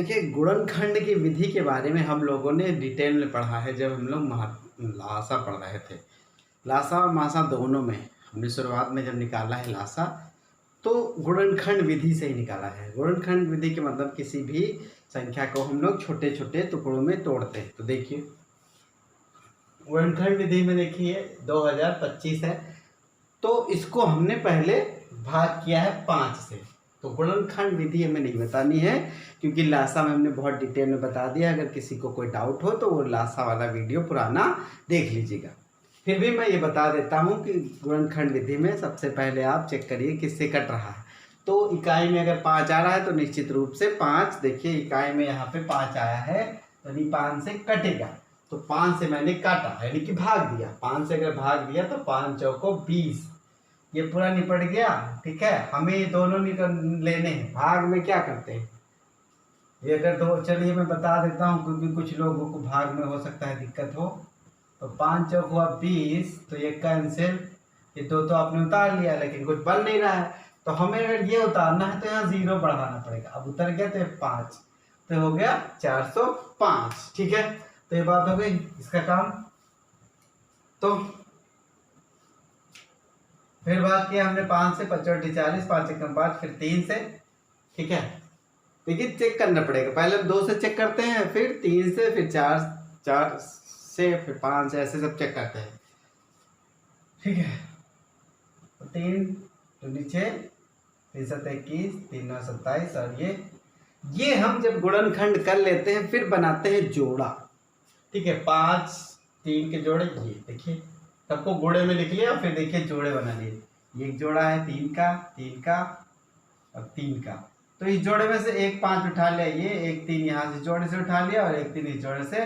देखिए, गुणनखंड की विधि के बारे में हम लोगों ने डिटेल में पढ़ा है जब हम लोग लासा पढ़ रहे थे। लासा और मासा दोनों में हमने शुरुआत में जब निकाला है लासा, तो गुणनखंड विधि से ही निकाला है। गुणनखंड विधि के मतलब किसी भी संख्या को हम लोग छोटे छोटे टुकड़ों में तोड़ते हैं। तो देखिए, गुणनखंड विधि में देखिए 2025 है, तो इसको हमने पहले भाग किया है 5 से। तो गुणनखंड विधि हमें नहीं बतानी है, क्योंकि लासा में हमने बहुत डिटेल में बता दिया। अगर किसी को कोई डाउट हो तो वो लासा वाला वीडियो पुराना देख लीजिएगा। फिर भी मैं ये बता देता हूँ कि गुणनखंड विधि में सबसे पहले आप चेक करिए किससे कट रहा है। तो इकाई में अगर 5 आ रहा है तो निश्चित रूप से 5, देखिए इकाई में यहाँ पे 5 आया है, यानी 5 से कटेगा। तो 5 से मैंने काटा, यानी कि भाग दिया। 5 से अगर भाग दिया तो 5 चौको 20, ये पूरा निपट गया। ठीक है, हमें ये दोनों लेने हैं। भाग में क्या करते हैं, ये अगर दो, चलिए मैं बता देता हूँ, क्योंकि कुछ लोगों को भाग में हो सकता है दिक्कत हो। तो 5 चौक हुआ 20, तो ये कैंसिल, ये दो तो आपने उतार लिया, लेकिन कुछ बन नहीं रहा है। तो हमें अगर ये उतारना है तो यहाँ 0 बढ़ाना पड़ेगा। अब उतर गया तो ये 5, तो हो गया 405। ठीक है, तो ये बात हो गई इसका काम। तो फिर बात किया हमने 5 से, 5 40, 5 एकम 5, फिर 3 से। ठीक है, देखिए चेक करना पड़ेगा। पहले हम 2 से चेक करते हैं, फिर 3 से, फिर 4 से, फिर 5 से, ऐसे सब चेक करते हैं। ठीक है, तो 3 तो नीचे, 3 7 21, 3 9 27, और ये हम जब गुणनखंड कर लेते हैं फिर बनाते हैं जोड़ा। ठीक है, 5 3 के जोड़े, ये देखिए सबको गोड़े में लिख लिया, फिर देखिए जोड़े बना लिए। ये एक जोड़ा है 3 का, 3 का और 3 का। तो इस जोड़े में से एक 5 उठा लिया, ये एक 3 यहाँ से जोड़े से उठा लिया, और एक 3 इस जोड़े से।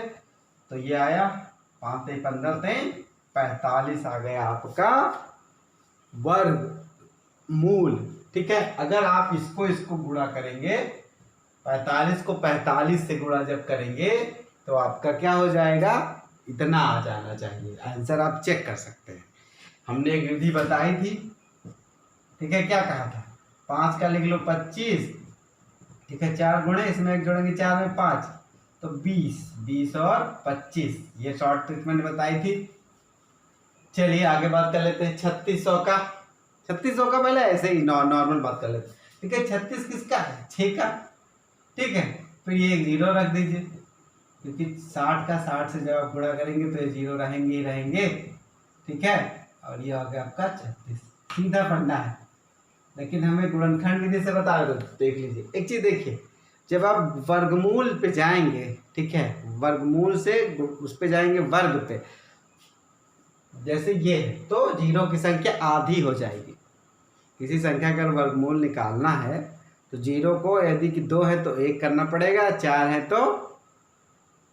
तो ये आया 5 3 15 3 45 आ गया आपका वर्गमूल। ठीक है, अगर आप इसको गुणा करेंगे, 45 को 45 से गुणा जब करेंगे तो आपका क्या हो जाएगा, इतना आ जाना चाहिए। आंसर आप चेक कर सकते हैं। हमने एक विधि बताई थी। ठीक है, क्या कहा था, 5 का लिख लो 25। ठीक है, 4 गुणे, इसमें एक जोड़ेंगे 4 में 5, तो 20 और 25, ये शॉर्ट ट्रिक मैंने बताई थी। चलिए आगे बात कर लेते हैं 3600 का। 3600 का पहले ऐसे ही नॉर्मल बात कर लेते हैं। ठीक है, 36 किसका है, 6 का। ठीक है, फिर ये 0 रख दीजिए, क्योंकि 60 का 60 से जब आप गुणा करेंगे तो ये 0 रहेंगे ही रहेंगे। ठीक है, और ये हो गया आपका 36। सीधा पढ़ना है, लेकिन हमें गुणनखंड विधि से बता दो। देख लीजिए एक चीज, देखिए जब आप वर्गमूल पे जाएंगे, ठीक है, वर्गमूल से उस पे जाएंगे वर्ग पे, जैसे ये है, तो 0 की संख्या आधी हो जाएगी। किसी संख्या का वर्गमूल निकालना है तो 0 को, यदि कि 2 है तो 1 करना पड़ेगा, 4 है तो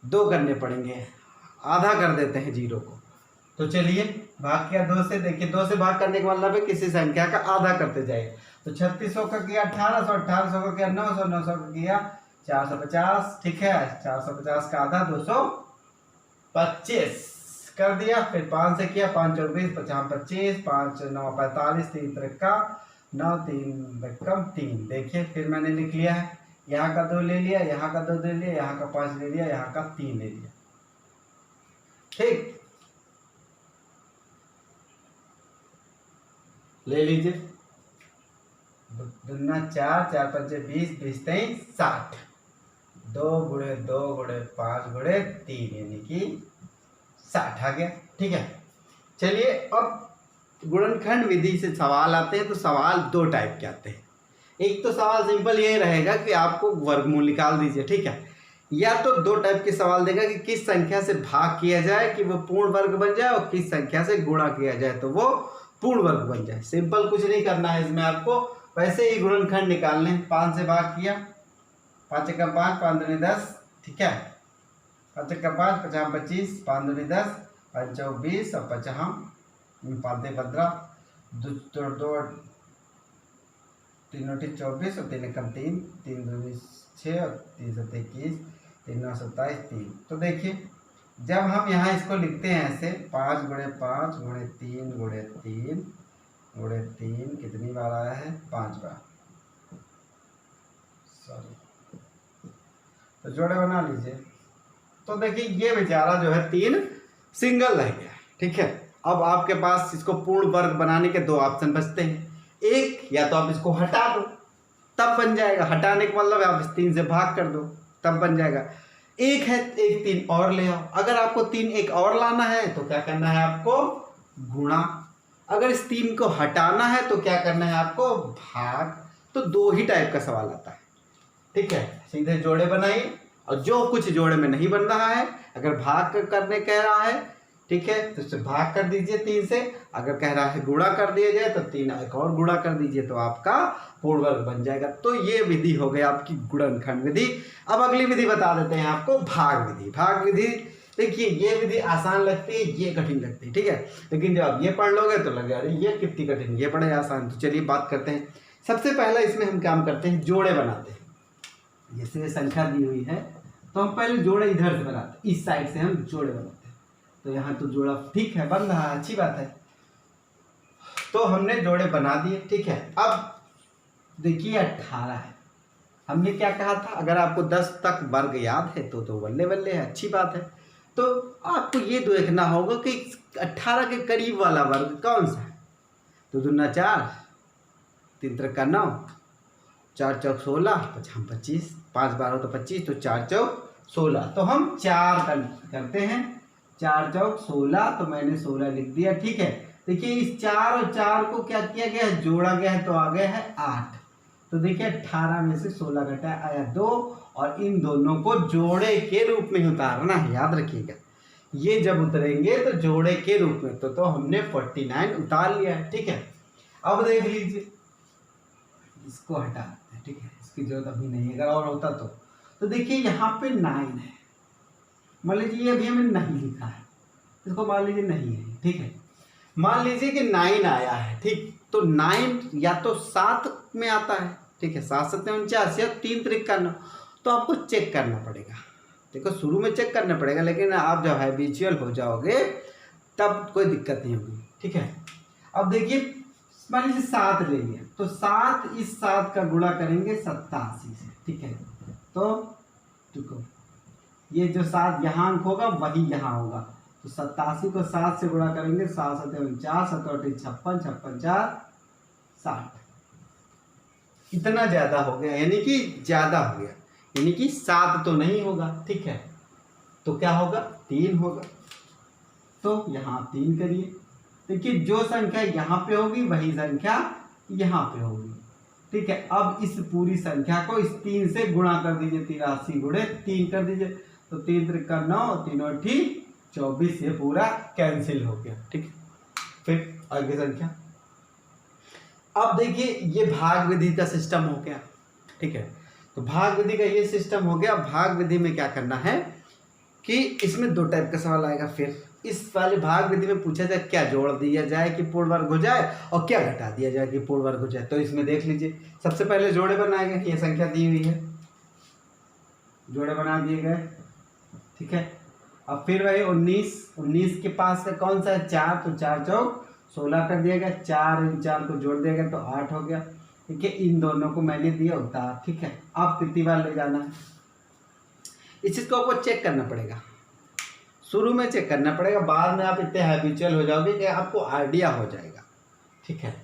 2 करने पड़ेंगे, आधा कर देते हैं 0 को। तो चलिए भाग किया 2 से, देखिए 2 से भाग करने का मतलब है किसी संख्या का आधा करते जाए। तो 3600 का किया 1800, 1800 का किया 900, 900 का किया 450। ठीक है, 450 का आधा 225 कर दिया। फिर 5 से किया, 5 24, 50 25, 5 9 45, 3 का 9, 3 रकम 3। देखिए फिर मैंने लिख लिया है, यहाँ का 2 ले लिया, यहाँ का 2 ले लिया, यहाँ का 5 ले लिया, यहाँ का 3 ले लिया। ठीक, ले लीजिए, 2 4, 4 5 20, 20 23 60, 2 गुणे 2 गुणे 5 गुणे 3, यानी कि 60 आ गया। ठीक है, चलिए अब गुणनखंड विधि से सवाल आते हैं। तो सवाल 2 टाइप के आते हैं। एक तो सवाल सिंपल ये रहेगा कि आपको वर्गमूल निकाल दीजिए। ठीक है, या तो 2 टाइप के सवाल देगा कि किस संख्या से भाग किया जाए कि वो पूर्ण वर्ग बन जाए, और किस संख्या से गुणा किया जाए तो वो पूर्ण वर्ग बन जाए। सिंपल कुछ नहीं करना है इसमें आपको, वैसे ही गुणनखंड निकालने। 5 से भाग किया, 5 एकम 5, 5 दूनी 10। ठीक है, 5 एकम 5, 50 25, 5 दूनी 10, 5 चौक 20 और 50 5 15, 2 3 9 24 और 3 एकम 3, 3 दूनी 6 और 3 7 21, 3 9 27 3। तो देखिए जब हम यहाँ इसको लिखते हैं ऐसे, 5 गुणे 5 गुणे 3 गुणे 3 गुणे 3 कितनी बार आया है, 5 बार, सॉरी तो जोड़े बना लीजिए। तो देखिए ये बेचारा जो है 3 सिंगल रह गया, ठीक है। अब आपके पास इसको पूर्ण वर्ग बनाने के 2 ऑप्शन बचते हैं। एक, या तो आप इसको हटा दो तब बन जाएगा, हटाने का मतलब आप इस 3 से भाग कर दो तब बन जाएगा। एक है, एक 3 और ले आओ। अगर आपको 3 एक और लाना है तो क्या करना है आपको, गुणा। अगर इस 3 को हटाना है तो क्या करना है आपको, भाग। तो 2 ही टाइप का सवाल आता है, ठीक है। सीधे जोड़े बनाइए, और जो कुछ जोड़े में नहीं बन रहा है, अगर भाग करने कह रहा है, ठीक है, तो इससे भाग कर दीजिए 3 से। अगर कह रहा है गुणा कर दिया जाए तो 3 एक और गुणा कर दीजिए, तो आपका पूर्ण वर्ग बन जाएगा। तो ये विधि हो गई आपकी गुणनखंड विधि। अब अगली विधि बता देते हैं आपको, भाग विधि। भाग विधि देखिए, ये विधि आसान लगती है, ये कठिन लगती है, ठीक है। लेकिन जब आप ये पढ़ लोगे तो लगे अरे ये कितनी कठिन, ये बड़े आसान। तो चलिए बात करते हैं। सबसे पहला इसमें हम काम करते हैं, जोड़े बनाते हैं। जैसे संख्या दी हुई है तो हम पहले जोड़े इधर से बनाते हैं, इस साइड से हम जोड़े बनाते हैं। तो यहाँ तो जोड़ा ठीक है, बन रहा है, अच्छी बात है। तो हमने जोड़े बना दिए, ठीक है। अब देखिए 18 है। हमने क्या कहा था, अगर आपको 10 तक वर्ग याद है तो बल्ले बल्ले है, अच्छी बात है। तो आपको ये देखना होगा कि 18 के करीब वाला वर्ग कौन सा है। तो 2 दूना 4, 3 त्रिका 9, 4 चौक 16, 5 25, 5 12 तो 25, तो 4 चौक 16। तो हम 4 करते हैं, 4 चौक 16, तो मैंने 16 लिख दिया, ठीक है। देखिए इस 4 और 4 को क्या किया गया है, जोड़ा गया है, तो आ गया है 8। तो देखिए 18 में से 16 घटा आया 2, और इन दोनों को जोड़े के रूप में उतारना है, याद रखिएगा। ये जब उतरेंगे तो जोड़े के रूप में, तो हमने 49 उतार लिया है, ठीक है। अब देख लीजिए, इसको हटा देते हैं, ठीक है, इसकी जरूरत अभी नहीं है, अगर और होता तो देखिए यहाँ पे 9 है। मान लीजिए ये अभी हमें नहीं लिखा है, इसको मान लीजिए नहीं है, ठीक है। मान लीजिए कि 9 आया है, ठीक। तो 9 या तो 7 में आता है, ठीक है, 7 7 49, या 3 त्रिका 9। तो आपको चेक करना पड़ेगा, देखो शुरू में चेक करना पड़ेगा, लेकिन आप जब हैबिचुअल हो जाओगे तब कोई दिक्कत नहीं होगी, ठीक है। अब देखिए मान लीजिए 7 ले लिया, तो 7 इस 7 का गुणा करेंगे 87 से, ठीक है। तो देखो ये जो 7 यहाँ अंक होगा वही यहाँ होगा, तो 87 को 7 से गुणा करेंगे, 7 7 49, 7 8 56, 56 4 60। इतना ज्यादा हो गया, यानी कि ज्यादा हो गया, यानी कि 7 तो नहीं होगा, ठीक है। तो क्या होगा, 3 होगा। तो यहाँ 3 करिए, देखिए जो संख्या यहाँ पे होगी वही संख्या यहाँ पे होगी, ठीक है। अब इस पूरी संख्या को इस 3 से गुणा कर दीजिए, 83 गुणे 3 कर दीजिए, तो 3 त्रिका 9, 3 और 24, ये पूरा कैंसिल हो गया, ठीक है। फिर आगे संख्या, अब देखिए ये भाग विधि का सिस्टम हो गया, ठीक है। तो भाग विधि का ये सिस्टम हो गया। भाग विधि में क्या करना है कि इसमें 2 टाइप का सवाल आएगा। फिर इस वाले भाग विधि में पूछा जाए क्या जोड़ दिया जाए कि पूर्ण वर्ग हो जाए, और क्या घटा दिया जाए कि पूर्ण वर्ग हो जाए। तो इसमें देख लीजिए, सबसे पहले जोड़े बनाए गए, ये संख्या दी हुई है, जोड़े बना दिए गए, ठीक है। अब फिर वही 19 के पास का कौन सा है, 4, तो 4 चौक 16 कर दिया गया, 4 इन 4 को जोड़ दिया गया, तो 8 हो गया, ठीक है। इन दोनों को मैंने दिया उतार, ठीक है। अब कितनी बार ले जाना है, इस चीज को आपको चेक करना पड़ेगा, शुरू में चेक करना पड़ेगा, बाद में आप इतने हैबिचुअल हो जाओगे कि आपको आइडिया हो जाएगा, ठीक है।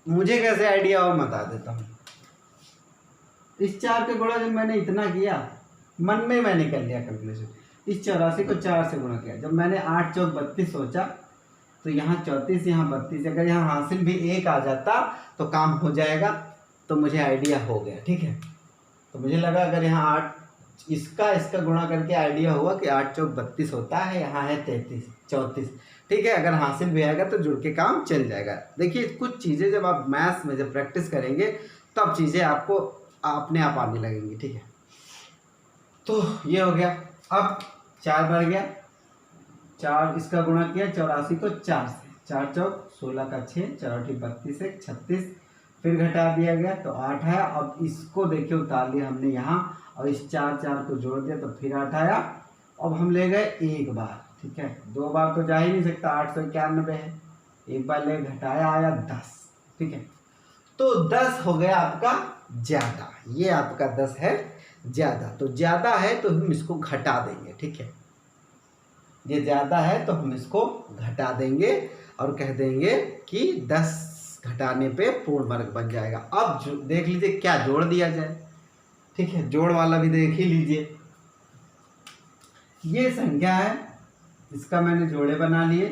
मुझे कैसे आइडिया हो मैं बता देता हूँ। इस 4 के गुणा जब मैंने इतना किया, मन में मैंने कर लिया कैलकुलेशन, इस 84 को 4 से गुणा किया, जब मैंने 8 चौक 32 सोचा, तो यहाँ 34 यहाँ 32, अगर यहाँ हासिल भी 1 आ जाता तो काम हो जाएगा। तो मुझे आइडिया हो गया, ठीक है। तो मुझे लगा अगर यहाँ 8 इसका गुणा करके आइडिया हुआ कि 8 चौक 32 होता है, यहाँ है 34, ठीक है। अगर हासिल भी आएगा तो जुड़ के काम चल जाएगा। देखिए कुछ चीज़ें जब आप मैथ्स में जब प्रैक्टिस करेंगे तब चीज़ें आपको अपने आप आने लगेंगी, ठीक है। तो ये हो गया। अब 4 बढ़ गया, 4 इसका गुणा किया 84 को 4 से, 4 चौक 16 का 6, 4 32 से 36, फिर घटा दिया गया तो 8 है। अब इसको देखिए उतार लिया हमने यहाँ, और इस 4 को जोड़ दिया तो फिर 8 आया। अब हम ले गए एक बार, ठीक है, 2 बार तो जा ही नहीं सकता, 891 है, एक बार ले घटाया आया 10, ठीक है। तो 10 हो गया आपका ज़्यादा, ये आपका 10 है ज़्यादा, तो ज़्यादा है तो हम इसको घटा देंगे, ठीक है। ये ज़्यादा है तो हम इसको घटा देंगे और कह देंगे कि 10 घटाने पे पूर्ण वर्ग बन जाएगा। अब देख लीजिए क्या जोड़ दिया जाए, ठीक है, जोड़ वाला भी देख ही लीजिए। ये संख्या है, इसका मैंने जोड़े बना लिए,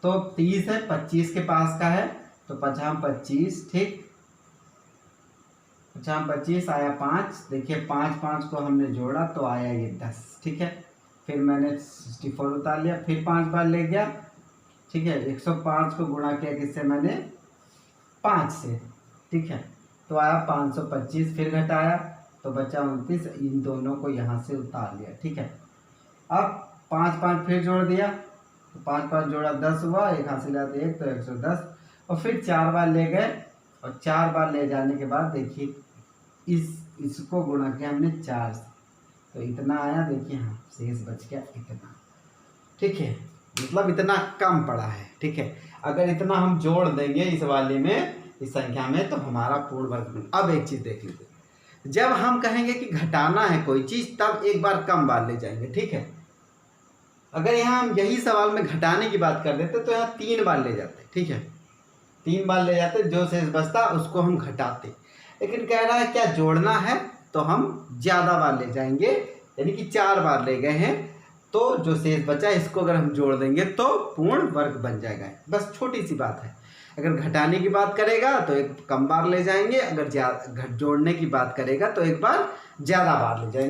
तो 30 है, 25 के पास का है, तो 5 25, ठीक, 5 25 आया 5, देखिए 5 5 को हमने जोड़ा तो आया ये 10, ठीक है। फिर मैंने 64 उतार लिया, फिर 5 बार ले गया, ठीक है, 105 को गुणा किया किससे, मैंने 5 से, ठीक है, तो आया 525, फिर घटाया तो बचा 29, इन दोनों को यहाँ से उतार लिया, ठीक है। अब 5 5 फिर जोड़ दिया, तो 5 5 जोड़ा 10 हुआ, एक हासिल आता 1 तो 110, और फिर 4 बार ले गए, और 4 बार ले जाने के बाद देखिए इसको गुणा किया हमने 4 से, तो इतना आया, देखिए हाँ शेष बच गया इतना, ठीक है, मतलब इतना कम पड़ा है, ठीक है। अगर इतना हम जोड़ देंगे इस वाले में, इस संख्या में, तो हमारा पूर्ण वर्ग। अब एक चीज़ देख लीजिए, जब हम कहेंगे कि घटाना है कोई चीज़, तब एक बार कम बार ले जाएंगे, ठीक है। अगर यहाँ हम यही सवाल में घटाने की बात कर देते तो यहाँ 3 बार ले जाते, ठीक है, 3 बार ले जाते, जो शेष बचता उसको हम घटाते। लेकिन कह रहा है क्या जोड़ना है, तो हम ज़्यादा बार ले जाएंगे, यानी कि 4 बार ले गए हैं, तो जो शेष बचा इसको अगर हम जोड़ देंगे तो पूर्ण वर्ग बन जाएगा। बस छोटी सी बात है। अगर घटाने की बात करेगा तो एक कम बार ले जाएंगे, अगर जोड़ने की बात करेगा तो एक बार ज़्यादा बार ले जाएंगे।